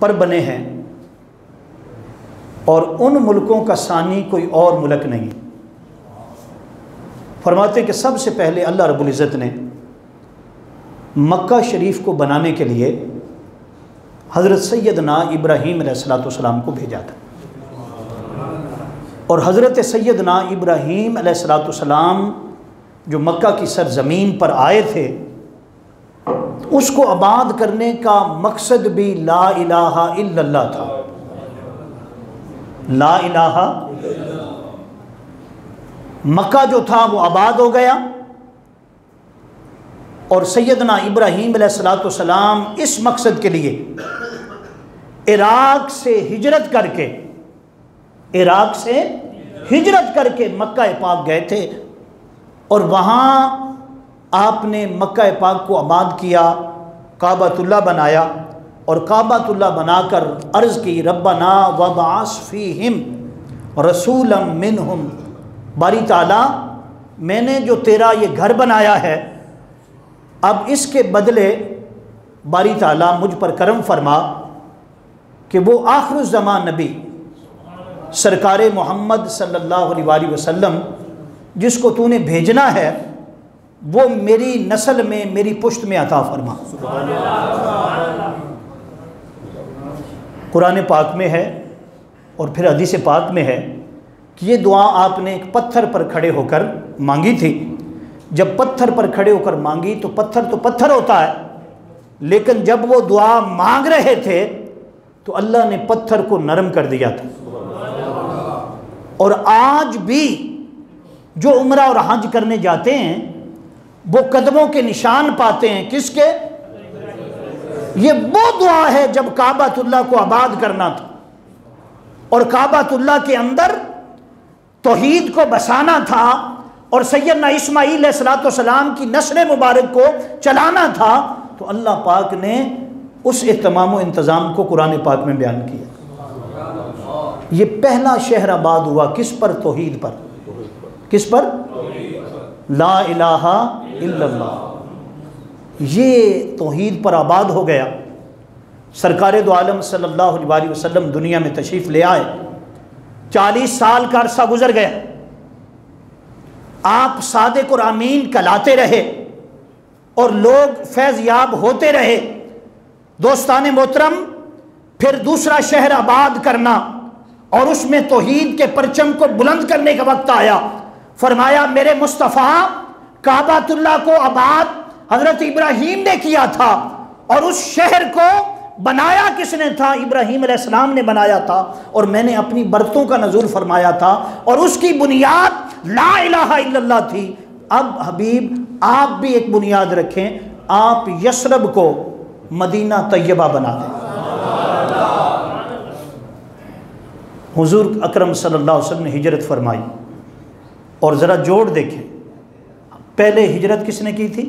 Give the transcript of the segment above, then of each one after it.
پر بنے ہیں اور ان ملکوں کا ثانی کوئی اور ملک نہیں۔ فرماتے کہ سب سے پہلے اللہ رب العزت نے مکہ شریف کو بنانے کے لیے حضرت سیدنا ابراہیم علیہ السلام کو بھیجا تھا، اور حضرت سیدنا ابراہیم علیہ السلام جو مکہ کی سرزمین پر آئے تھے، اس کو آباد کرنے کا مقصد بھی لا الہ الا اللہ تھا۔ لا الہ، مکہ جو تھا وہ آباد ہو گیا، اور سیدنا ابراہیم علیہ السلام اس مقصد کے لیے عراق سے ہجرت کر کے مکہ پاک گئے تھے، اور وہاں آپ نے مکہ پاک کو آباد کیا، کعبۃ اللہ بنایا، اور کعبۃ اللہ بنا کر عرض کی ربنا وابعث فیہم رسولا منہم، باری تعالیٰ میں نے جو تیرا یہ گھر بنایا ہے، اب اس کے بدلے باری تعالیٰ مجھ پر کرم فرما کہ وہ آخر الزمان نبی سرکار محمد صلی اللہ علیہ وآلہ وسلم جس کو تو نے بھیجنا ہے، وہ میری نسل میں، میری پشت میں عطا فرما۔ قرآن پاک میں ہے اور پھر حدیث پاک میں ہے کہ یہ دعا آپ نے ایک پتھر پر کھڑے ہو کر مانگی تھی۔ جب پتھر پر کھڑے ہو کر مانگی تو پتھر ہوتا ہے، لیکن جب وہ دعا مانگ رہے تھے تو اللہ نے پتھر کو نرم کر دیا تھا۔ اور آج بھی جو عمرہ اور حج کرنے جاتے ہیں وہ قدموں کے نشان پاتے ہیں، کس کے؟ یہ وہ دعا ہے جب کعبۃ اللہ کو آباد کرنا تھا، اور کعبۃ اللہ کے اندر توحید کو بسانا تھا، اور سیدنا اسماعیل علیہ السلام کی نسل مبارک کو چلانا تھا، تو اللہ پاک نے اس اہتمام و انتظام کو قرآن پاک میں بیان کیا۔ یہ پہلا شہر آباد ہوا کس پر؟ توحید پر۔ کس پر؟ لا الہ الا اللہ۔ یہ توحید پر آباد ہو گیا۔ سرکار دو عالم صلی اللہ علیہ وآلہ وسلم دنیا میں تشریف لے آئے، 40 سال کا عرصہ گزر گیا، آپ صادق اور امین کہلاتے رہے اور لوگ فیض یاب ہوتے رہے۔ دوستان محترم، پھر دوسرا شہر آباد کرنا اور اس میں توحید کے پرچم کو بلند کرنے کا وقت آیا۔ فرمایا میرے مصطفیٰ کعبۃ اللہ کو آباد حضرت ابراہیم نے کیا تھا، اور اس شہر کو بنایا کس نے تھا؟ ابراہیم علیہ السلام نے بنایا تھا، اور میں نے اپنی برتوں کا نزول فرمایا تھا، اور اس کی بنیاد لا الہ الا اللہ تھی۔ اب حبیب آپ بھی ایک بنیاد رکھیں، آپ یثرب کو مدینہ طیبہ بنا دیں۔ حضور اکرم صلی اللہ علیہ وسلم نے ہجرت فرمائی، اور ذرا جوڑ دیکھیں، پہلے ہجرت کس نے کی تھی؟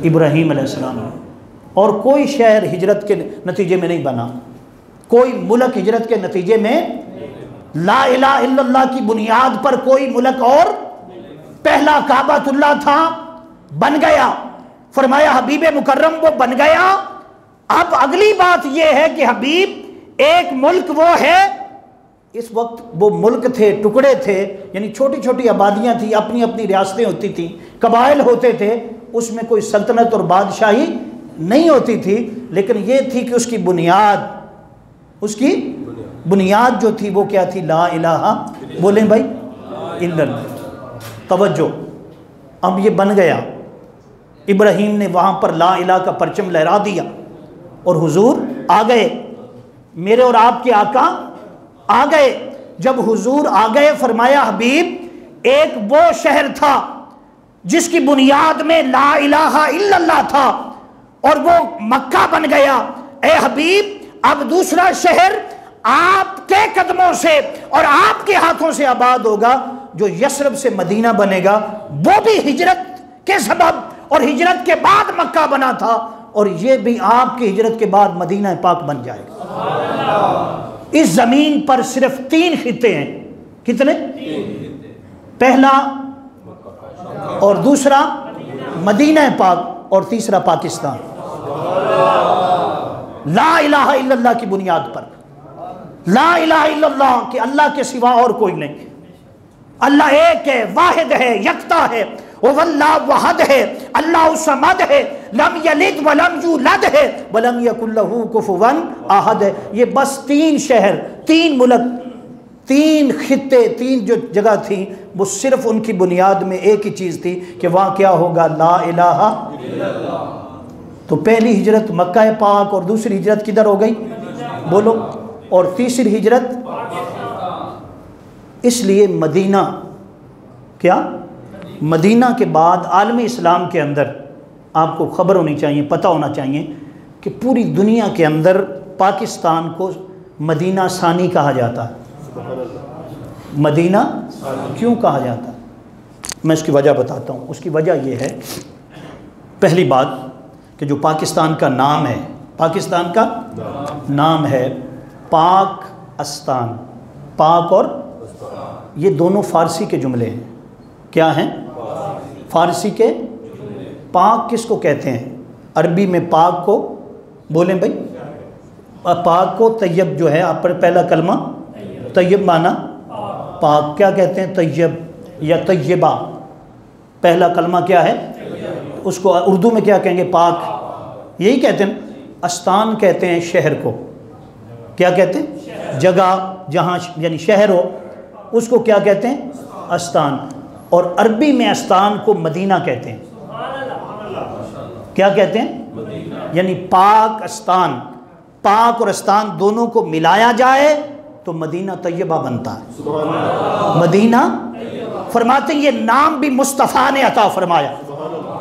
ابراہیم علیہ السلام نے، اور کوئی شہر ہجرت کے نتیجے میں نہیں بنا، کوئی ملک ہجرت کے نتیجے میں، لا الہ الا اللہ کی بنیاد پر کوئی ملک اور، پہلا کعبۃ اللہ تھا، بن گیا۔ فرمایا حبیب مکرم وہ بن گیا، اب اگلی بات یہ ہے کہ حبیب ایک ملک وہ ہے، اس وقت وہ ملک تھے، ٹکڑے تھے، یعنی چھوٹی چھوٹی آبادیاں تھیں، اپنی اپنی ریاستیں ہوتی تھیں، قبائل ہوتے تھے، اس میں کوئی سلطنت اور بادشاہی نہیں ہوتی تھی، لیکن یہ تھی کہ اس کی بنیاد جو تھی وہ کیا تھی؟ لا الہ، بولیں بھائی، الا اللہ۔ توجہ، اب یہ بن گیا، ابراہیم نے وہاں پر لا الہ کا پرچم لہرا دیا، اور حضور آ گئے، میرے اور آپ کے آقا آ گئے۔ جب حضور آ گئے فرمایا حبیب ایک وہ شہر تھا جس کی بنیاد میں لا الہ الا اللہ تھا، اور وہ مکہ بن گیا۔ اے حبیب اب دوسرا شہر آپ کے قدموں سے اور آپ کے ہاتھوں سے آباد ہوگا، جو یثرب سے مدینہ بنے گا، وہ بھی ہجرت کے سبب اور ہجرت کے بعد مکہ بنا تھا، اور یہ بھی آپ کی ہجرت کے بعد مدینہ پاک بن جائے گا۔ اس زمین پر صرف 3 خطے ہیں، کتنے؟ پہلا اور دوسرا مدینہ پاک، اور تیسرا پاکستان۔ لا الہ الا اللہ کی بنیاد پر، لا الہ الا اللہ کہ اللہ کے سوا اور کوئی نہیں، اللہ ایک ہے، واحد ہے، یکتا ہے، واللہ وحد ہے، اللہ صمد ہے، لم یلد ولم یولد ہے، ولم یکن لہ کفوا احد ہے۔ یہ بس 3 شہر، 3 ملک، 3 خطے، 3 جو جگہ تھیں، وہ صرف ان کی بنیاد میں ایک ہی چیز تھی کہ وہاں کیا ہوگا؟ لا الہ الا اللہ۔ تو پہلی ہجرت مکہ پاک اور دوسری ہجرت کدھر ہو گئی؟ بولو، اور تیسری ہجرت؟ اس لیے مدینہ، کیا مدینہ کے بعد عالم اسلام کے اندر آپ کو خبر ہونی چاہیے، پتہ ہونا چاہیے کہ پوری دنیا کے اندر پاکستان کو مدینہ ثانی کہا جاتا ہے۔ مدینہ کیوں کہا جاتا ہے؟ میں اس کی وجہ بتاتا ہوں۔ اس کی وجہ یہ ہے، پہلی بات کہ جو پاکستان کا نام ہے، پاکستان کا نام ہے پاک استان، پاک اور یہ دونوں فارسی کے جملے ہیں۔ کیا ہیں؟ فارسی کے۔ پاک کس کو کہتے ہیں؟ عربی میں پاک کو بولیں بھائی، پاک کو طیب جو ہے، آپ پر پہلا کلمہ طیب معنی پاک، کیا کہتے ہیں؟ طیب یا طیبہ، پہلا کلمہ کیا ہے؟ اس کو اردو میں کیا کہیں گے؟ پاک، یہی کہتے ہیں۔ استان کہتے ہیں شہر کو، کیا کہتے ہیں؟ جگہ جہاں یعنی شہر ہو اس کو کیا کہتے ہیں؟ استان۔ اور عربی میں استان کو مدینہ کہتے ہیں۔ کیا کہتے ہیں؟ یعنی پاک استان، پاک اور استان دونوں کو ملایا جائے تو مدینہ طیبہ بنتا ہے۔ مدینہ فرماتے ہیں یہ نام بھی مصطفیٰ نے عطا فرمایا،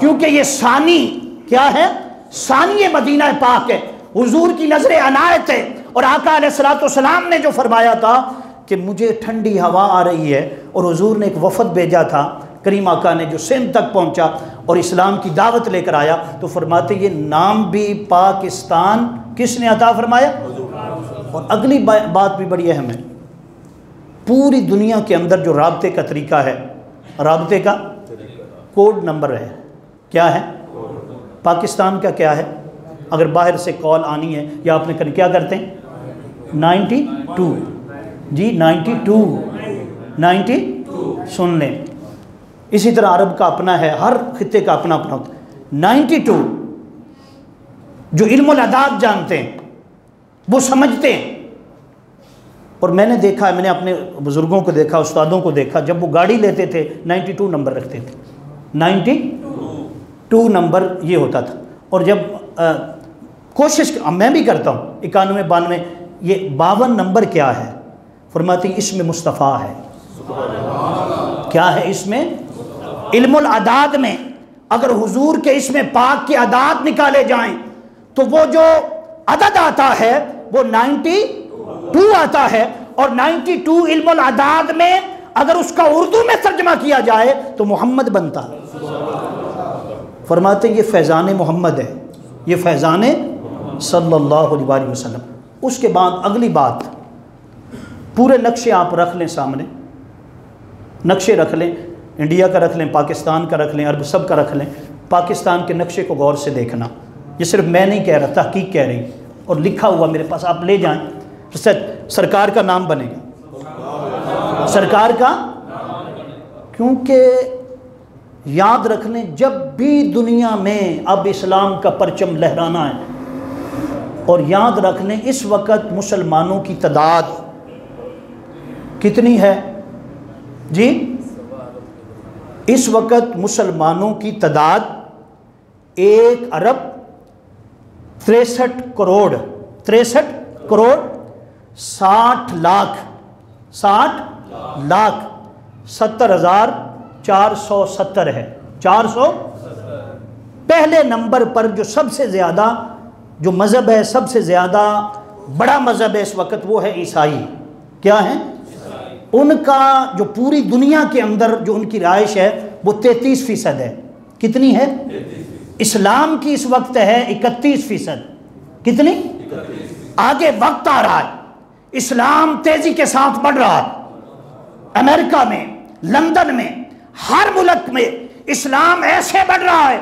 کیونکہ یہ ثانی کیا ہے؟ ثانی مدینہ پاک ہے، حضور کی نظر عنایت ہے۔ اور آقا علیہ الصلوۃ والسلام نے جو فرمایا تھا کہ مجھے ٹھنڈی ہوا آ رہی ہے، اور حضور نے ایک وفد بھیجا تھا کریم آقا نے جو سندھ تک پہنچا اور اسلام کی دعوت لے کر آیا، تو فرماتے یہ نام بھی پاکستان کس نے عطا فرمایا؟ اور اگلی بات بھی بڑی اہم ہے، پوری دنیا کے اندر جو رابطے کا طریقہ ہے، رابطے کا کوڈ نمبر ہے، کیا ہے؟ پاکستان کا کیا ہے؟ اگر باہر سے کال آنی ہے یا آپ نے کرنی، کیا کرتے ہیں؟ 92 جی، 92 سن لیں۔ اسی طرح عرب کا اپنا ہے، ہر خطے کا اپنا اپنا ہوتا ہے۔ 92 جو علم الاعداد جانتے ہیں وہ سمجھتے ہیں۔ اور میں نے دیکھا، میں نے اپنے بزرگوں کو دیکھا، استادوں کو دیکھا، جب وہ گاڑی لیتے تھے 92 نمبر رکھتے تھے، 92 نمبر یہ ہوتا تھا۔ اور جب کوشش میں بھی کرتا ہوں 91 92، یہ 52 نمبر کیا ہے؟ فرماتے ہیں اس میں مصطفیٰ ہے۔ کیا ہے اس میں؟ علم الاعداد میں اگر حضور کے اس میں پاک کے اعداد نکالے جائیں تو وہ جو عدد آتا ہے وہ 92 آتا ہے، اور 92 علم الاعداد میں اگر اس کا اردو میں ترجمہ کیا جائے تو محمد بنتا ہے۔ فرماتے ہیں یہ فیضان محمد ہے، یہ فیضان صلی اللہ علیہ وسلم۔ اس کے بعد اگلی بات، پورے نقشے آپ رکھ لیں سامنے، نقشے رکھ لیں، انڈیا کا رکھ لیں، پاکستان کا رکھ لیں، عرب سب کا رکھ لیں۔ پاکستان کے نقشے کو غور سے دیکھنا، یہ صرف میں نہیں کہہ رہا، تحقیق کہہ رہی، اور لکھا ہوا میرے پاس، آپ لے جائیں، سرکار کا نام بنے گا، سرکار کا، کیونکہ یاد رکھ لیں جب بھی دنیا میں اب اسلام کا پرچم لہرانا ہے، اور یاد رکھ لیں اس وقت مسلمانوں کی تعداد کتنی ہے جی؟ اس وقت مسلمانوں کی تعداد 1 ارب 63 کروڑ 60 لاکھ 70,470 ہے۔ 400 پہلے نمبر پر جو سب سے زیادہ جو مذہب ہے، سب سے زیادہ بڑا مذہب ہے اس وقت، وہ ہے عیسائی۔ کیا ہے؟ ان کا جو پوری دنیا کے اندر جو ان کی رہائش ہے وہ 33% ہے۔ کتنی ہے؟ اسلام کی اس وقت ہے 31%۔ کتنی؟ آگے وقت آ رہا ہے، اسلام تیزی کے ساتھ بڑھ رہا ہے، امریکہ میں، لندن میں، ہر ملک میں اسلام ایسے بڑھ رہا ہے،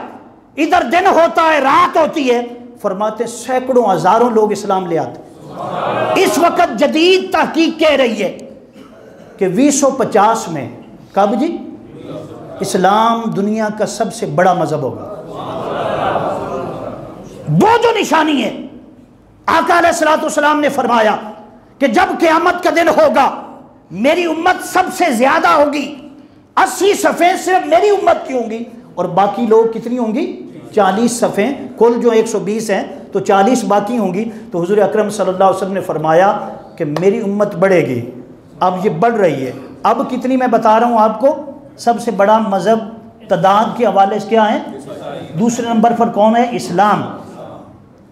ادھر دن ہوتا ہے رات ہوتی ہے، فرماتے ہیں سینکڑوں ہزاروں لوگ اسلام لے آتے۔ اس وقت جدید تحقیق کہہ رہی ہے کہ 2050 میں کب جی اسلام دنیا کا سب سے بڑا مذہب ہوگا۔ وہ جو نشانی ہے، آقا علیہ السلام نے فرمایا کہ جب قیامت کا دن ہوگا میری امت سب سے زیادہ ہوگی، 80 صفیں صرف میری امت کی ہوں گی، اور باقی لوگ کتنی ہوں گی؟ 40 صفیں، کل جو 120 ہیں تو 40 باقی ہوں گی۔ تو حضور اکرم صلی اللہ علیہ وسلم نے فرمایا کہ میری امت بڑھے گی، اب یہ بڑھ رہی ہے۔ اب کتنی میں بتا رہا ہوں آپ کو، سب سے بڑا مذہب تعداد کے حوالے سے کیا ہے؟ دوسرے نمبر پر کون ہے؟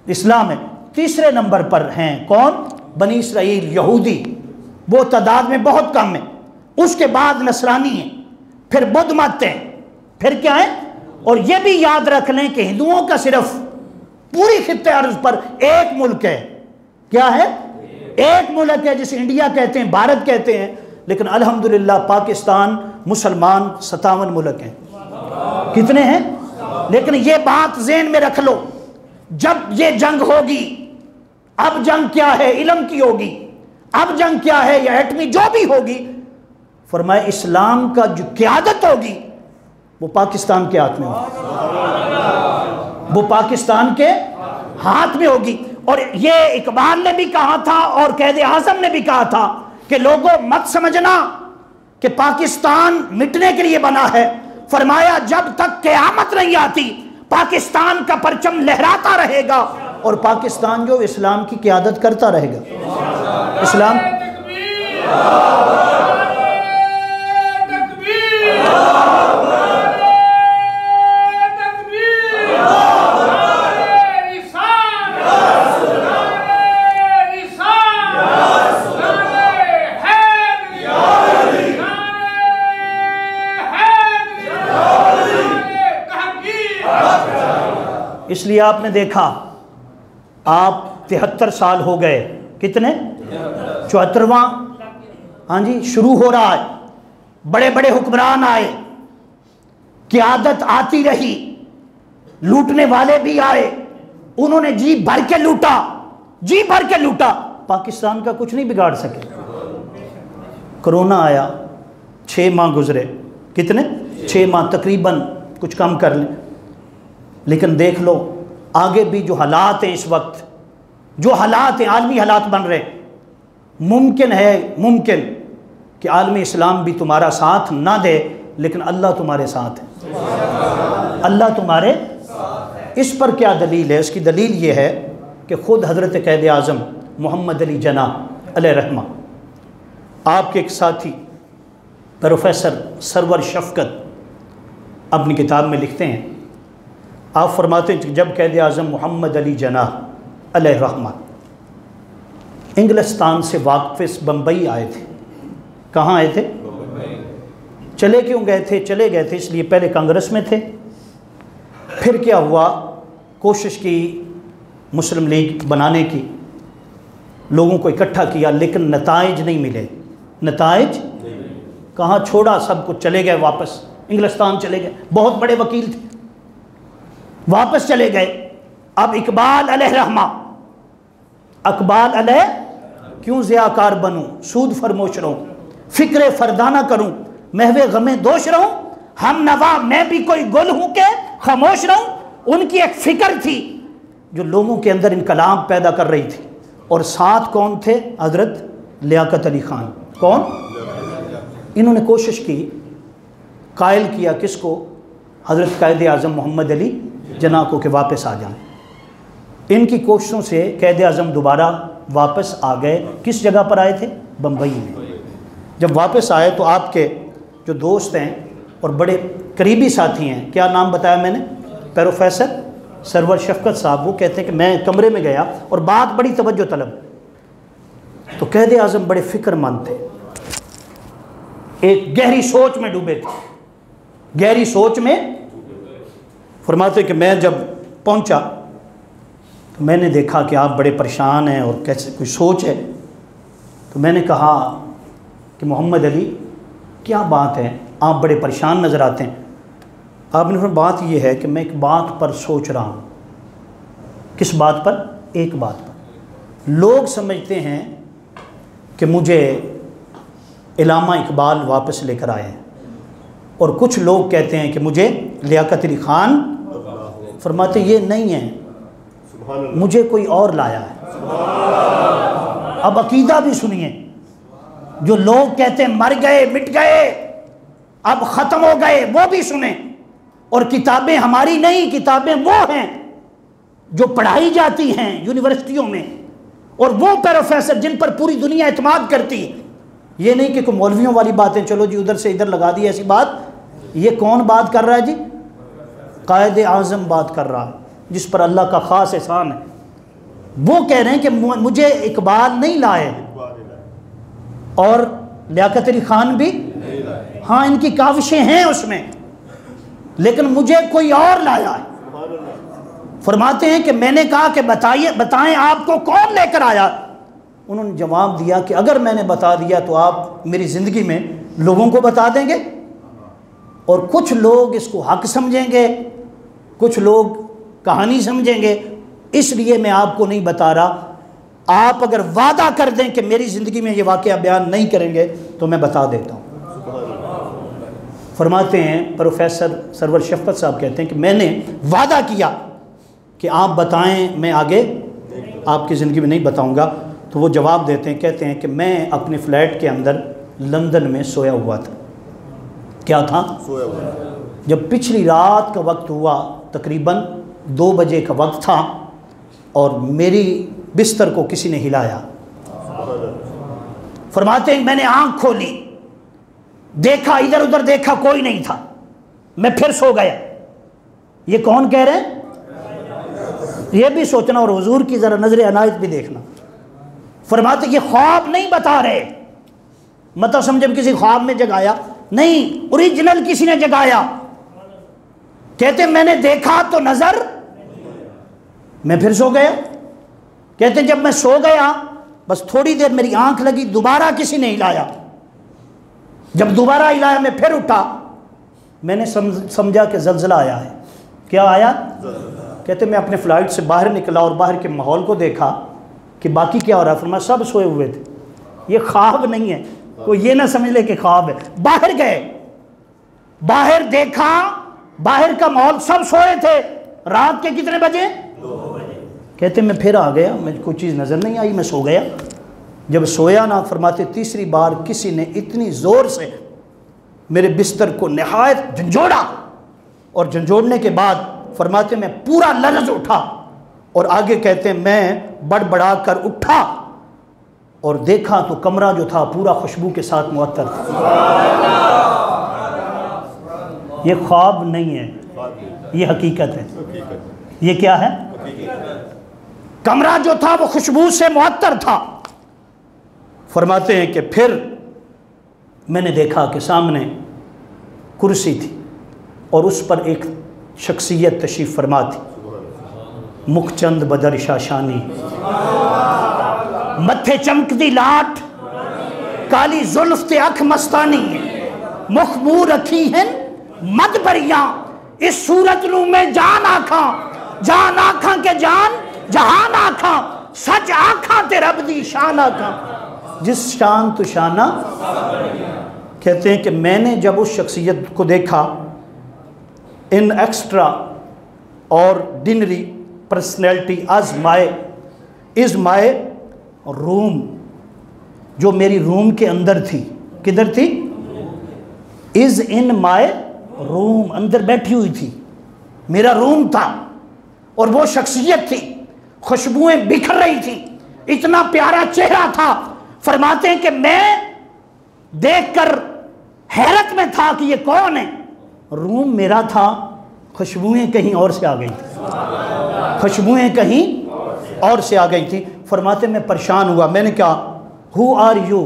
اسلام ہے۔ تیسرے نمبر پر ہیں کون؟ بنی اسرائیل، یہودی، وہ تعداد میں بہت کم ہے۔ اس کے بعد نصرانی ہیں، پھر بدھ مت ہیں، پھر کیا ہے؟ اور یہ بھی یاد رکھ لیں کہ ہندوؤں کا صرف پوری خطے ارض پر ایک ملک ہے۔ کیا ہے؟ ایک ملک ہے، جسے انڈیا کہتے ہیں، بھارت کہتے ہیں، لیکن الحمدللہ پاکستان مسلمان 57 ملک ہیں۔ کتنے ہیں؟ لیکن یہ بات ذہن میں رکھ لو، جب یہ جنگ ہوگی، اب جنگ کیا ہے؟ علم کی ہوگی۔ اب جنگ کیا ہے؟ یا ایٹمی جو بھی ہوگی، فرمایا اسلام کا جو قیادت ہوگی وہ پاکستان کے ہاتھ میں ہوگی، وہ پاکستان کے ہاتھ میں ہوگی۔ اور یہ اقبال نے بھی کہا تھا اور قائد اعظم نے بھی کہا تھا کہ لوگوں مت سمجھنا کہ پاکستان مٹنے کے لیے بنا ہے، فرمایا جب تک قیامت نہیں آتی پاکستان کا پرچم لہراتا رہے گا، اور پاکستان جو اسلام کی قیادت کرتا رہے گا۔ اسلام اس لیے آپ نے دیکھا، آپ 73 سال ہو گئے، کتنے؟ 74واں ہاں جی شروع ہو رہا ہے۔ بڑے بڑے حکمران آئے، قیادت آتی رہی، لوٹنے والے بھی آئے، انہوں نے جی بھر کے لوٹا، جی بھر کے لوٹا، پاکستان کا کچھ نہیں بگاڑ سکے۔ کرونا آیا، 6 ماہ گزرے، کتنے؟ 6 ماہ تقریباً، کچھ کم کر لیں، لیکن دیکھ لو آگے بھی جو حالات ہیں، اس وقت جو حالات ہیں، عالمی حالات بن رہے، ممکن کہ عالمی اسلام بھی تمہارا ساتھ نہ دے، لیکن اللہ تمہارے ساتھ ہے، اللہ تمہارے۔ اس پر کیا دلیل ہے؟ اس کی دلیل یہ ہے کہ خود حضرت قائد اعظم محمد علی جناح علیہ رحمہ، آپ کے ایک ساتھی پروفیسر سرور شفقت اپنی کتاب میں لکھتے ہیں، آپ فرماتے ہیں کہ جب قائد اعظم محمد علی جناح علیہ رحمہ انگلستان سے واپس بمبئی آئے تھے، کہاں آئے تھے؟ چلے کیوں گئے تھے؟ چلے گئے تھے اس لیے پہلے کانگریس میں تھے، پھر کیا ہوا، کوشش کی مسلم لیگ بنانے کی، لوگوں کو اکٹھا کیا، لیکن نتائج نہیں ملے۔ نتائج کہاں؟ چھوڑا سب کچھ، چلے گئے واپس، انگلستان چلے گئے، بہت بڑے وکیل تھے، واپس چلے گئے۔ اب اقبال علیہ رحمہ، اقبال علیہ، کیوں ضیاءکار بنوں، سود فرموش رہوں، فکر فردانہ کروں، محو غم دوش رہوں، ہم نوا میں بھی کوئی گل ہوں کہ خاموش رہوں۔ ان کی ایک فکر تھی جو لوگوں کے اندر انقلاب پیدا کر رہی تھی، اور ساتھ کون تھے؟ حضرت لیاقت علی خان۔ کون؟ انہوں نے کوشش کی، قائل کیا کس کو؟ حضرت قائد اعظم محمد علی جناح کو، کہ واپس آ جائیں۔ ان کی کوششوں سے قائد اعظم دوبارہ واپس آ گئے۔ کس جگہ پر آئے تھے؟ بمبئی میں۔ جب واپس آئے تو آپ کے جو دوست ہیں اور بڑے قریبی ساتھی ہیں، کیا نام بتایا میں نے؟ پروفیسر سرور شفقت صاحب، وہ کہتے ہیں کہ میں کمرے میں گیا اور بات بڑی توجہ طلب، تو قائد اعظم بڑے فکر مند تھے، ایک گہری سوچ میں ڈوبے تھے، گہری سوچ میں۔ فرماتے کہ میں جب پہنچا تو میں نے دیکھا کہ آپ بڑے پریشان ہیں اور کیسے کوئی سوچ ہے، تو میں نے کہا کہ محمد علی کیا بات ہے، آپ بڑے پریشان نظر آتے ہیں۔ آپ نے فرمایا بات یہ ہے کہ میں ایک بات پر سوچ رہا ہوں، کس بات پر؟ ایک بات پر۔ لوگ سمجھتے ہیں کہ مجھے علامہ اقبال واپس لے کر آئے ہیں، اور کچھ لوگ کہتے ہیں کہ مجھے لیاقت علی خان، فرماتے یہ نہیں ہے، مجھے کوئی اور لایا ہے۔ اب عقیدہ بھی سنیے، جو لوگ کہتے ہیں مر گئے، مٹ گئے، اب ختم ہو گئے، وہ بھی سنیں، اور کتابیں ہماری نہیں، کتابیں وہ ہیں جو پڑھائی جاتی ہیں یونیورسٹیوں میں، اور وہ پروفیسر جن پر پوری دنیا اعتماد کرتی ہے۔ یہ نہیں کہ کوئی مولویوں والی باتیں، چلو جی ادھر سے ادھر لگا دی ایسی بات۔ یہ کون بات کر رہا ہے جی؟ قائد اعظم بات کر رہا ہے، جس پر اللہ کا خاص احسان ہے۔ وہ کہہ رہے ہیں کہ مجھے اقبال نہیں لائے، اور لیاقت علی خان بھی، ہاں ان کی کاوشیں ہیں اس میں، لیکن مجھے کوئی اور لایا ہے۔ فرماتے ہیں کہ میں نے کہا کہ بتائیں آپ کو کون لے کر آیا؟ انہوں نے جواب دیا کہ اگر میں نے بتا دیا تو آپ میری زندگی میں لوگوں کو بتا دیں گے، اور کچھ لوگ اس کو حق سمجھیں گے، کچھ لوگ کہانی سمجھیں گے، اس لیے میں آپ کو نہیں بتا رہا۔ آپ اگر وعدہ کر دیں کہ میری زندگی میں یہ واقعہ بیان نہیں کریں گے تو میں بتا دیتا ہوں۔ فرماتے ہیں پروفیسر سرور شفقت صاحب کہتے ہیں کہ میں نے وعدہ کیا کہ آپ بتائیں، میں آگے آپ کی زندگی میں نہیں بتاؤں گا۔ تو وہ جواب دیتے ہیں، کہتے ہیں کہ میں اپنے فلیٹ کے اندر لندن میں سویا ہوا تھا۔ کیا تھا؟ سویا ہوا۔ جب پچھلی رات کا وقت ہوا، تقریباً 2 بجے کا وقت تھا، اور میری بستر کو کسی نے ہلایا۔ فرماتے ہیں میں نے آنکھ کھولی، دیکھا ادھر ادھر، دیکھا کوئی نہیں تھا، میں پھر سو گیا۔ یہ کون کہہ رہے ہیں؟ یہ بھی سوچنا، اور حضور کی ذرا نظر عنایت بھی دیکھنا۔ فرماتے یہ خواب نہیں بتا رہے، مت سمجھے کسی خواب میں جگایا نہیں، اوریجنل کسی نے جگایا۔ کہتے میں نے دیکھا تو نظر، میں پھر سو گیا۔ کہتے جب میں سو گیا بس تھوڑی دیر میری آنکھ لگی، دوبارہ کسی نے ہلایا۔ جب دوبارہ ہلایا میں پھر اٹھا، میں نے سمجھا کہ زلزلہ آیا ہے۔ کیا آیا؟ کہتے میں اپنے فلائٹ سے باہر نکلا اور باہر کے ماحول کو دیکھا کہ باقی کیا ہو رہا ہے۔ فرمایا سب سوئے ہوئے تھے، یہ خواب نہیں ہے، کوئی یہ نہ سمجھ لے کہ خواب ہے۔ باہر گئے، باہر دیکھا، باہر کا ماحول، سب سوئے تھے۔ رات کے کتنے بجے؟ 2 بجے۔ کہتے میں پھر آ گیا، مجھے کوئی چیز نظر نہیں آئی، میں سو گیا۔ جب سویا نا، فرماتے تیسری بار کسی نے اتنی زور سے میرے بستر کو نہایت جھنجھوڑا، اور جھنجھوڑنے کے بعد فرماتے میں پورا لرز اٹھا، اور آگے کہتے ہیں میں بڑبڑا کر اٹھا اور دیکھا تو کمرہ جو تھا پورا خوشبو کے ساتھ معطر تھا۔ یہ خواب نہیں ہے، یہ حقیقت ہے۔ یہ کیا ہے؟ کمرہ جو تھا وہ خوشبو سے معطر تھا۔ فرماتے ہیں کہ پھر میں نے دیکھا کہ سامنے کرسی تھی، اور اس پر ایک شخصیت تشریف فرما تھی، مکھ چند بدر شاشانی، متھے چمکتی لاٹ، کالی زلف تے اکھ مستانی، مکھ منہ رکھی ہیں مد بریاں، اس صورت نو میں جان آکھاں، جان آکھاں کے جان جہان آکھاں، سچ آکھاں تے رب دی شان آکھاں، جس شان تو شانہ۔ کہتے ہیں کہ میں نے جب اس شخصیت کو دیکھا، ان ایکسٹرا اور ڈنری پرسنالٹی از مائی روم، جو میری روم کے اندر تھی۔ کدھر تھی؟ از ان مائی روم، اندر بیٹھی ہوئی تھی، میرا روم تھا، اور وہ شخصیت تھی، خوشبوئیں بکھر رہی تھی، اتنا پیارا چہرہ تھا۔ فرماتے ہیں کہ میں دیکھ کر حیرت میں تھا کہ یہ کون ہے۔ روم میرا تھا، خوشبوئیں کہیں اور سے آ گئی تھی، خوشبوئیں کہیں اور سے آ گئی تھی۔ فرماتے میں پریشان ہوا، میں نے کہا ہو آر یو،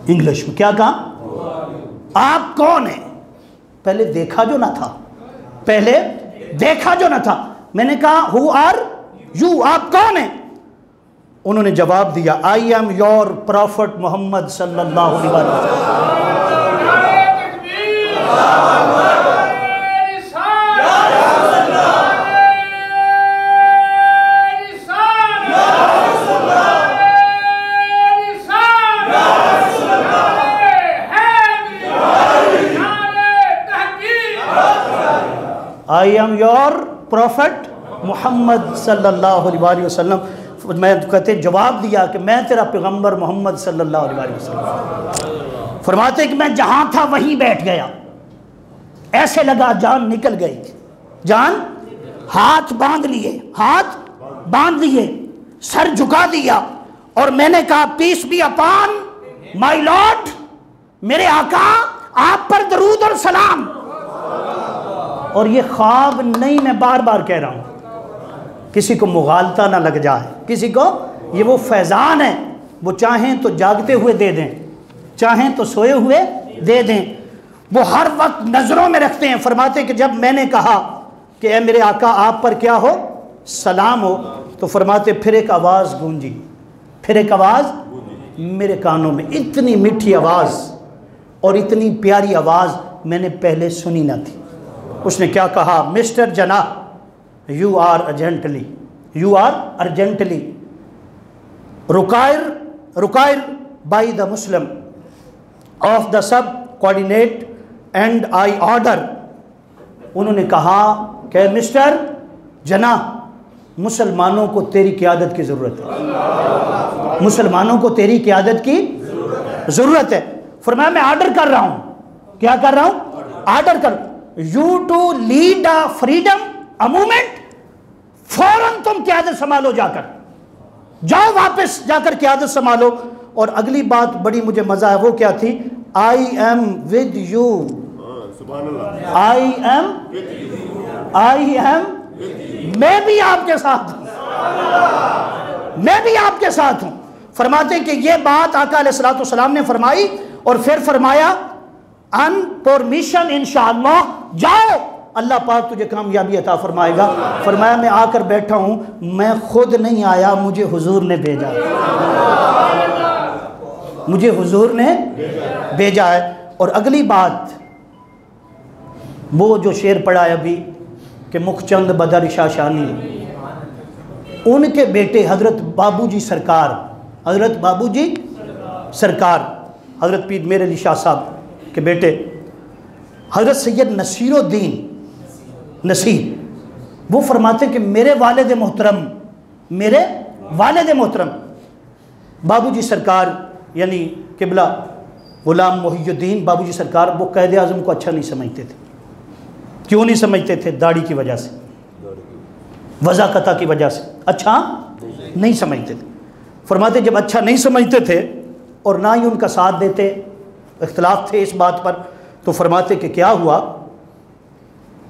انگلش میں کیا کہا؟ آپ کون ہیں؟ پہلے دیکھا جو نہ تھا، پہلے دیکھا جو نہ تھا۔ میں نے کہا ہو آر یو، آپ کون ہیں؟ انہوں نے جواب دیا آئی ایم یور پروفٹ محمد صلی اللہ علیہ وسلم۔ آئی ایم یور پروفٹ محمد صلی اللہ علیہ وسلم. میں کہتے جواب دیا کہ میں تیرا پیغمبر محمد صلی اللہ علیہ وسلم. فرماتے کہ میں جہاں تھا وہیں بیٹھ گیا. ایسے لگا جان نکل گئی. جان ہاتھ باندھ لیے سر جھکا دیا اور میں نے کہا peace be upon my lord, میرے آقا آپ پر درود اور سلام. اور یہ خواب نہیں، میں بار بار کہہ رہا ہوں، کسی کو مغالطہ نہ لگ جائے، کسی کو یہ وہ فیضان ہے، وہ چاہیں تو جاگتے ہوئے دے دیں، چاہیں تو سوئے ہوئے دے دیں، وہ ہر وقت نظروں میں رکھتے ہیں. فرماتے کہ جب میں نے کہا کہ اے میرے آقا آپ پر کیا ہو، سلام ہو، تو فرماتے پھر ایک آواز گونجی، پھر ایک آواز میرے کانوں میں. اتنی میٹھی آواز اور اتنی پیاری آواز میں نے پہلے سنی نہ تھی. اس نے کیا کہا، mister Jinnah you are urgently required by the Muslim of the subordinate and I order. انہوں نے کہا کہ مسٹر جناح مسلمانوں کو تیری قیادت کی ضرورت ہے، مسلمانوں کو تیری قیادت کی ضرورت ہے. فرمایا میں آرڈر کر رہا ہوں. کیا کر رہا ہوں؟ آرڈر کر. You to lead a freedom a movement. فوراً تم قیادت سنبھالو، جا کر جاؤ، واپس جا کر قیادت سنبھالو. اور اگلی بات بڑی مجھے مزہ ہے، وہ کیا تھی، I am with you, I am میں بھی آپ کے ساتھ ہوں، میں بھی آپ کے ساتھ ہوں. فرماتے کہ یہ بات آقا علیہ السلام نے فرمائی اور پھر فرمایا ان پرمیشن انشاءاللہ، جاؤ اللہ پاک تجھے کامیابی عطا فرمائے گا. فرمایا میں آ کر بیٹھا ہوں، میں خود نہیں آیا، مجھے حضور نے بھیجا، مجھے حضور نے بھیجا ہے. اور اگلی بات وہ جو شعر پڑھا ہے ابھی کہ مخچند بدر شاشانی، ان کے بیٹے حضرت بابو جی سرکار، حضرت بابو جی سرکار، حضرت پیر میر علی شاہ صاحب کے بیٹے حضرت سید نصیر الدین نصیر، وہ فرماتے کہ میرے والد محترم بابو جی سرکار یعنی قبلہ غلام محی الدین بابو جی سرکار، وہ قائد اعظم کو اچھا نہیں سمجھتے تھے. کیوں نہیں سمجھتے تھے؟ داڑھی کی وجہ سے، وضاقتہ کی وجہ سے اچھا نہیں سمجھتے تھے. فرماتے جب اچھا نہیں سمجھتے تھے اور نہ ہی ان کا ساتھ دیتے، اختلاف تھے اس بات پر، تو فرماتے کہ کیا ہوا،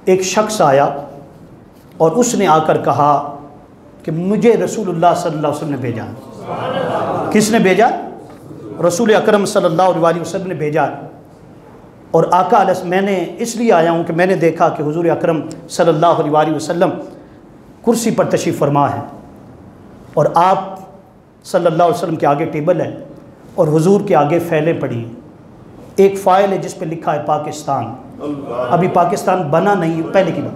ایک شخص آیا اور اس نے آ کر کہا کہ مجھے رسول اللہ صلی اللہ علیہ وسلم نے بھیجا. کس نے بھیجا؟ رسول اکرم صلی اللہ علیہ وسلم نے بھیجا. اور آقا علیہ میں نے اس لیے آیا ہوں کہ میں نے دیکھا کہ حضور اکرم صلی اللہ علیہ وسلم کرسی پر تشریف فرما ہے اور آپ صلی اللہ علیہ وسلم کے آگے ٹیبل ہے اور حضور کے آگے فائلیں پڑی ہیں. ایک فائل ہے جس پہ لکھا ہے پاکستان، ابھی پاکستان بنا نہیں، پہلے کی بات.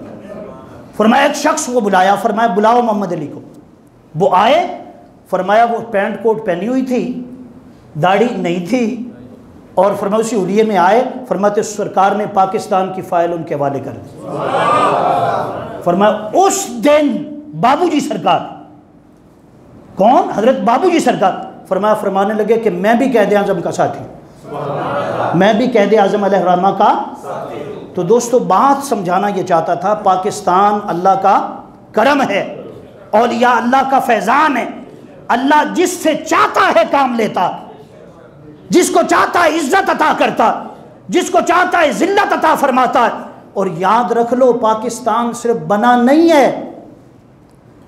فرمایا ایک شخص وہ بلایا، فرمایا بلاؤ محمد علی کو. وہ آئے، فرمایا وہ پینٹ کوٹ پہنی ہوئی تھی، داڑھی نہیں تھی، اور فرمایا اسی حلیے میں آئے. فرماتے سرکار نے پاکستان کی فائل ان کے حوالے کر دی. فرمایا اس دن بابو جی سرکار، کون؟ حضرت بابو جی سرکار، فرمایا فرمانے لگے کہ میں بھی قائد اعظم کا ساتھی، میں بھی قائد اعظم علیہ الرحمہ کا. تو دوستو بات سمجھانا یہ چاہتا تھا، پاکستان اللہ کا کرم ہے، اولیاء اللہ کا فیضان ہے. اللہ جس سے چاہتا ہے کام لیتا، جس کو چاہتا ہے عزت عطا کرتا، جس کو چاہتا ہے ذلت عطا فرماتا ہے. اور یاد رکھ لو پاکستان صرف بنا نہیں ہے،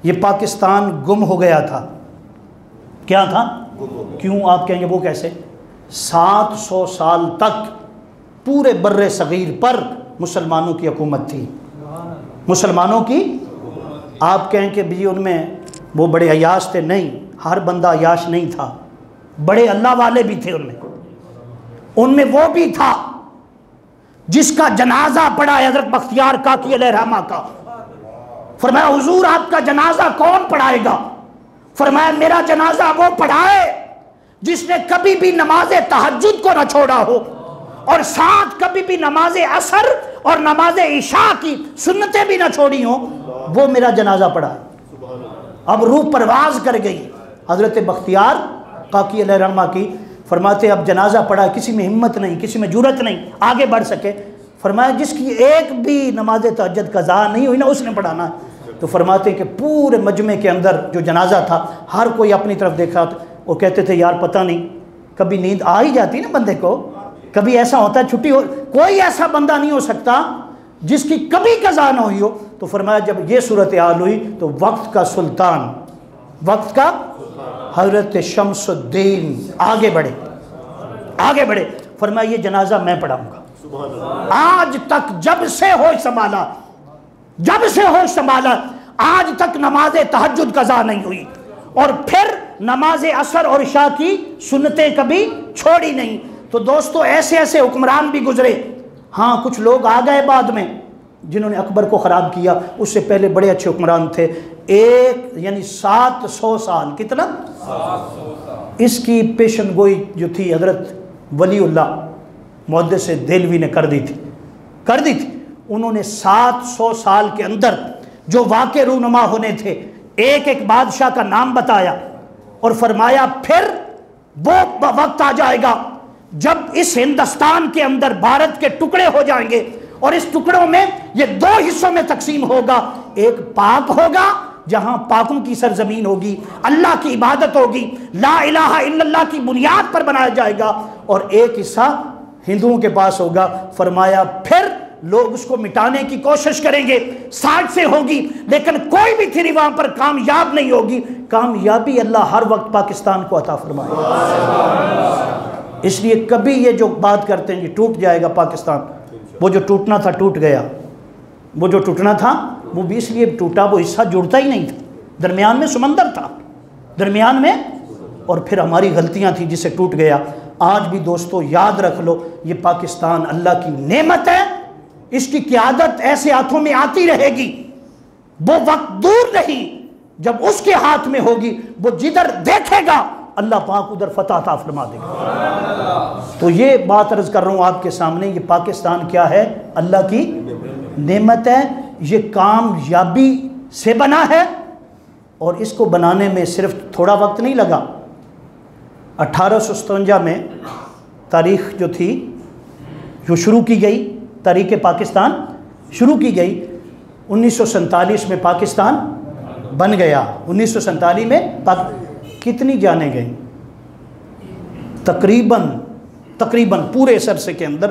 یہ پاکستان گم ہو گیا تھا. کیا تھا؟ کیوں آپ کہیں گے وہ کیسے؟ 700 سال تک پورے بر صغیر پر مسلمانوں کی حکومت تھی، مسلمانوں کی. آپ کہیں کہ بھی ان میں وہ بڑے عیاش تھے، نہیں، ہر بندہ عیاش نہیں تھا، بڑے اللہ والے بھی تھے. ان میں وہ بھی تھا جس کا جنازہ پڑا ہے حضرت بختیار کاکی علیہ الرحمہ کا. فرمایا حضور آپ کا جنازہ کون پڑھائے گا؟ فرمایا میرا جنازہ وہ پڑھائے جس نے کبھی بھی نماز تہجد کو نہ چھوڑا ہو اور ساتھ کبھی بھی نماز عصر اور نماز عشاء کی سنتیں بھی نہ چھوڑی ہوں، وہ میرا جنازہ پڑھا۔ اب روح پرواز کر گئی۔ حضرت بختیار کاکی علیہ رحمہ کی فرماتے اب جنازہ پڑھا، کسی میں ہمت نہیں، کسی میں جرت نہیں آگے بڑھ سکے۔ فرمایا جس کی ایک بھی نماز تہجد قضا نہیں ہوئی نا اس نے پڑھانا ہے۔ تو فرماتے کہ پورے مجمع کے اندر جو جنازہ تھا ہر کوئی اپنی طرف دیکھا اور کہتے تھے یار پتہ نہیں، کبھی نیند آ ہی جاتی نا بندے کو، کبھی ایسا ہوتا ہے چھٹی ہو، کوئی ایسا بندہ نہیں ہو سکتا جس کی کبھی قضا نہ ہوئی ہو۔ تو فرمایا جب یہ صورتحال ہوئی تو وقت کا سلطان، وقت کا حضرت شمس الدین آگے بڑھے، فرمایا یہ جنازہ میں پڑھاؤں گا۔ آج تک جب سے ہوش سنبھالا آج تک نماز تہجد قضا نہیں ہوئی، اور پھر نماز عصر اور عشاء کی سنتیں کبھی چھوڑی نہیں۔ تو دوستو ایسے حکمران بھی گزرے، ہاں کچھ لوگ آ گئے بعد میں جنہوں نے اکبر کو خراب کیا، اس سے پہلے بڑے اچھے حکمران تھے۔ یعنی 700 سال، کتنا؟ 700 سال اس کی پیشن گوئی جو تھی حضرت ولی اللہ محدث دہلوی نے کر دی تھی۔ انہوں نے 700 سال کے اندر جو واقع رونما ہونے تھے، ایک ایک بادشاہ کا نام بتایا اور فرمایا پھر وہ وقت آ جائے گا جب اس ہندوستان کے اندر بھارت کے ٹکڑے ہو جائیں گے، اور اس ٹکڑوں میں یہ 2 حصوں میں تقسیم ہوگا، ایک پاک ہوگا جہاں پاکوں کی سرزمین ہوگی، اللہ کی عبادت ہوگی، لا الہ الا اللہ کی بنیاد پر بنایا جائے گا، اور ایک حصہ ہندوؤں کے پاس ہوگا۔ فرمایا پھر لوگ اس کو مٹانے کی کوشش کریں گے، 60 سے ہوگی، لیکن کوئی بھی تھیری وہاں پر کامیاب نہیں ہوگی۔ کامیابی اللہ ہر وقت پاکستان کو عطا فرمائے۔ اس لیے کبھی یہ جو بات کرتے ہیں یہ ٹوٹ جائے گا پاکستان، وہ جو ٹوٹنا تھا ٹوٹ گیا، وہ جو ٹوٹنا تھا وہ بھی اس لیے ٹوٹا، وہ حصہ جڑتا ہی نہیں تھا، درمیان میں سمندر تھا، درمیان میں، اور پھر ہماری غلطیاں تھیں جسے ٹوٹ گیا۔ آج بھی دوستو یاد رکھ لو یہ پاکستان اللہ کی نعمت ہے، اس کی قیادت ایسے ہاتھوں میں آتی رہے گی، وہ وقت دور نہیں جب اس کے ہاتھ میں ہوگی، وہ جدھر دیکھے گا اللہ پاک ادھر فتح عطا فرما دے گا۔ تو یہ بات عرض کر رہا ہوں آپ کے سامنے، یہ پاکستان کیا ہے؟ اللہ کی نعمت ہے، یہ کامیابی سے بنا ہے، اور اس کو بنانے میں صرف تھوڑا وقت نہیں لگا۔ 1857 میں تاریخ جو تھی جو شروع کی گئی، تاریخ پاکستان شروع کی گئی، 1947 میں پاکستان بن گیا۔ 1947 میں کتنی جانیں گئیں؟ تقریباً پورے اس عرصے کے اندر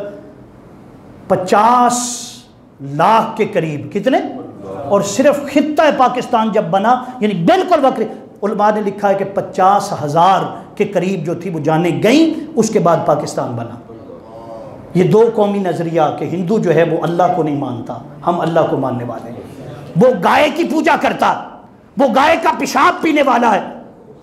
50 لاکھ کے قریب، کتنے؟ اور صرف خطہ پاکستان جب بنا، یعنی بالکل وقت، علماء نے لکھا ہے کہ 50,000 کے قریب جو تھی وہ جانیں گئیں، اس کے بعد پاکستان بنا۔ یہ 2 قومی نظریہ کہ ہندو جو ہے وہ اللہ کو نہیں مانتا، ہم اللہ کو ماننے والے ہیں، وہ گائے کی پوجا کرتا، وہ گائے کا پیشاب پینے والا ہے،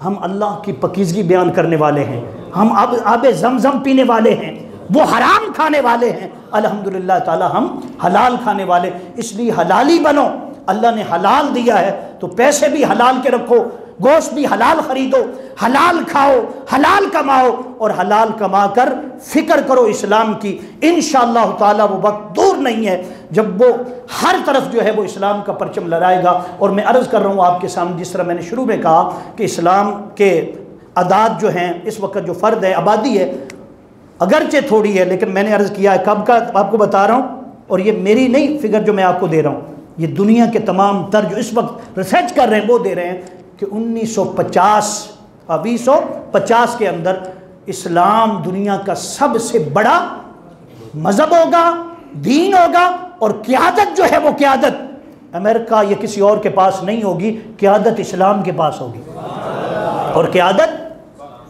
ہم اللہ کی پاکیزگی بیان کرنے والے ہیں، ہم آب زمزم پینے والے ہیں، وہ حرام کھانے والے ہیں، الحمدللہ تعالی ہم حلال کھانے والے۔ اس لیے حلالی بنو، اللہ نے حلال دیا ہے تو پیسے بھی حلال کے رکھو، گوشت بھی حلال خریدو، حلال کھاؤ، حلال کماؤ، اور حلال کما کر فکر کرو اسلام کی۔ انشاءاللہ تعالی وہ وقت دور نہیں ہے جب وہ ہر طرف جو ہے وہ اسلام کا پرچم لہرائے گا۔ اور میں عرض کر رہا ہوں آپ کے سامنے، جس طرح میں نے شروع میں کہا کہ اسلام کے اعداد جو ہیں اس وقت جو فرد ہے، آبادی ہے، اگرچہ تھوڑی ہے، لیکن میں نے عرض کیا ہے کب کا آپ کو بتا رہا ہوں، اور یہ میری نہیں فگر جو میں آپ کو دے رہا ہوں، یہ دنیا کے تمام تر جو اس وقت ریسرچ کر رہے ہیں وہ دے رہے ہیں کہ 2050 کے اندر اسلام دنیا کا سب سے بڑا مذہب ہوگا، دین ہوگا، اور قیادت جو ہے وہ قیادت امریکہ یا کسی اور کے پاس نہیں ہوگی، قیادت اسلام کے پاس ہوگی۔ اور قیادت،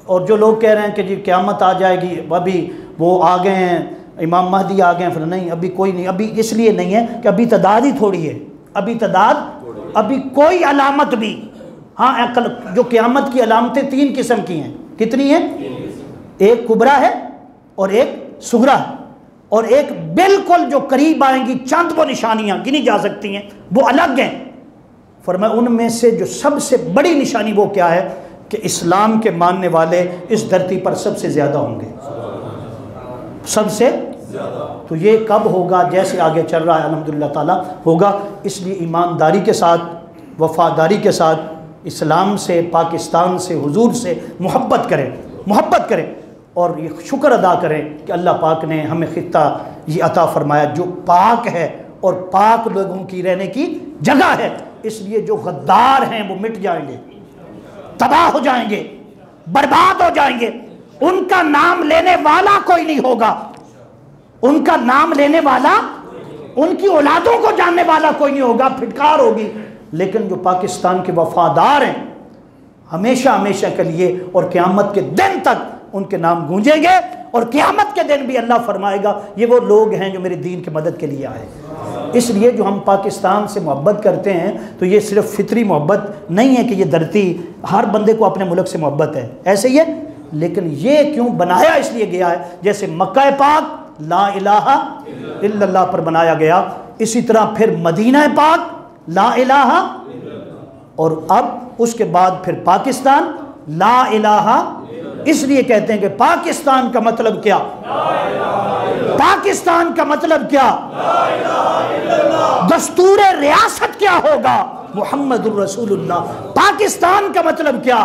اور جو لوگ کہہ رہے ہیں کہ جی قیامت آ جائے گی، ابھی وہ آ گئے ہیں، امام مہدی آ گئے ہیں، پھر نہیں، ابھی کوئی نہیں، ابھی اس لیے نہیں ہے کہ ابھی تعداد ہی تھوڑی ہے، ابھی کوئی علامت بھی، ہاں جو قیامت کی علامتیں 3 قسم کی ہیں، کتنی ہیں؟ ایک کبرا ہے اور ایک صغرا ہے، اور ایک بالکل جو قریب آئیں گی، چند وہ نشانیاں گنی جا سکتی ہیں، وہ الگ ہیں۔ فرمایا ان میں سے جو سب سے بڑی نشانی وہ کیا ہے کہ اسلام کے ماننے والے اس دھرتی پر سب سے زیادہ ہوں گے، سب سے تو یہ کب ہوگا؟ جیسے آگے چل رہا ہے الحمدللہ تعالیٰ ہوگا۔ اس لیے ایمانداری کے ساتھ، وفاداری کے ساتھ اسلام سے، پاکستان سے، حضور سے محبت کریں اور یہ شکر ادا کریں کہ اللہ پاک نے ہمیں خطہ یہ عطا فرمایا جو پاک ہے اور پاک لوگوں کی رہنے کی جگہ ہے۔ اس لیے جو غدار ہیں وہ مٹ جائیں گے، تباہ ہو جائیں گے، برباد ہو جائیں گے، ان کا نام لینے والا کوئی نہیں ہوگا، ان کا نام لینے والا، ان کی اولادوں کو جاننے والا کوئی نہیں ہوگا، پھٹکار ہوگی۔ لیکن جو پاکستان کے وفادار ہیں ہمیشہ ہمیشہ کے لیے اور قیامت کے دن تک ان کے نام گونجیں گے، اور قیامت کے دن بھی اللہ فرمائے گا یہ وہ لوگ ہیں جو میرے دین کی مدد کے لیے آئے۔ اس لیے جو ہم پاکستان سے محبت کرتے ہیں تو یہ صرف فطری محبت نہیں ہے کہ یہ دھرتی ہر بندے کو اپنے ملک سے محبت ہے، ایسے ہی ہے، لیکن یہ کیوں بنایا اس لیے گیا ہے، جیسے مکہ پاک لا الہ الا اللہ پر بنایا گیا، اسی طرح پھر مدینہ پاک لا الہ، اور اب اس کے بعد پھر پاکستان لا الہ۔ اس لیے کہتے ہیں کہ پاکستان کا مطلب کیا؟ پاکستان کا مطلب کیا؟ دستور ریاست کیا ہوگا؟ محمد الرسول اللہ۔ پاکستان کا مطلب کیا؟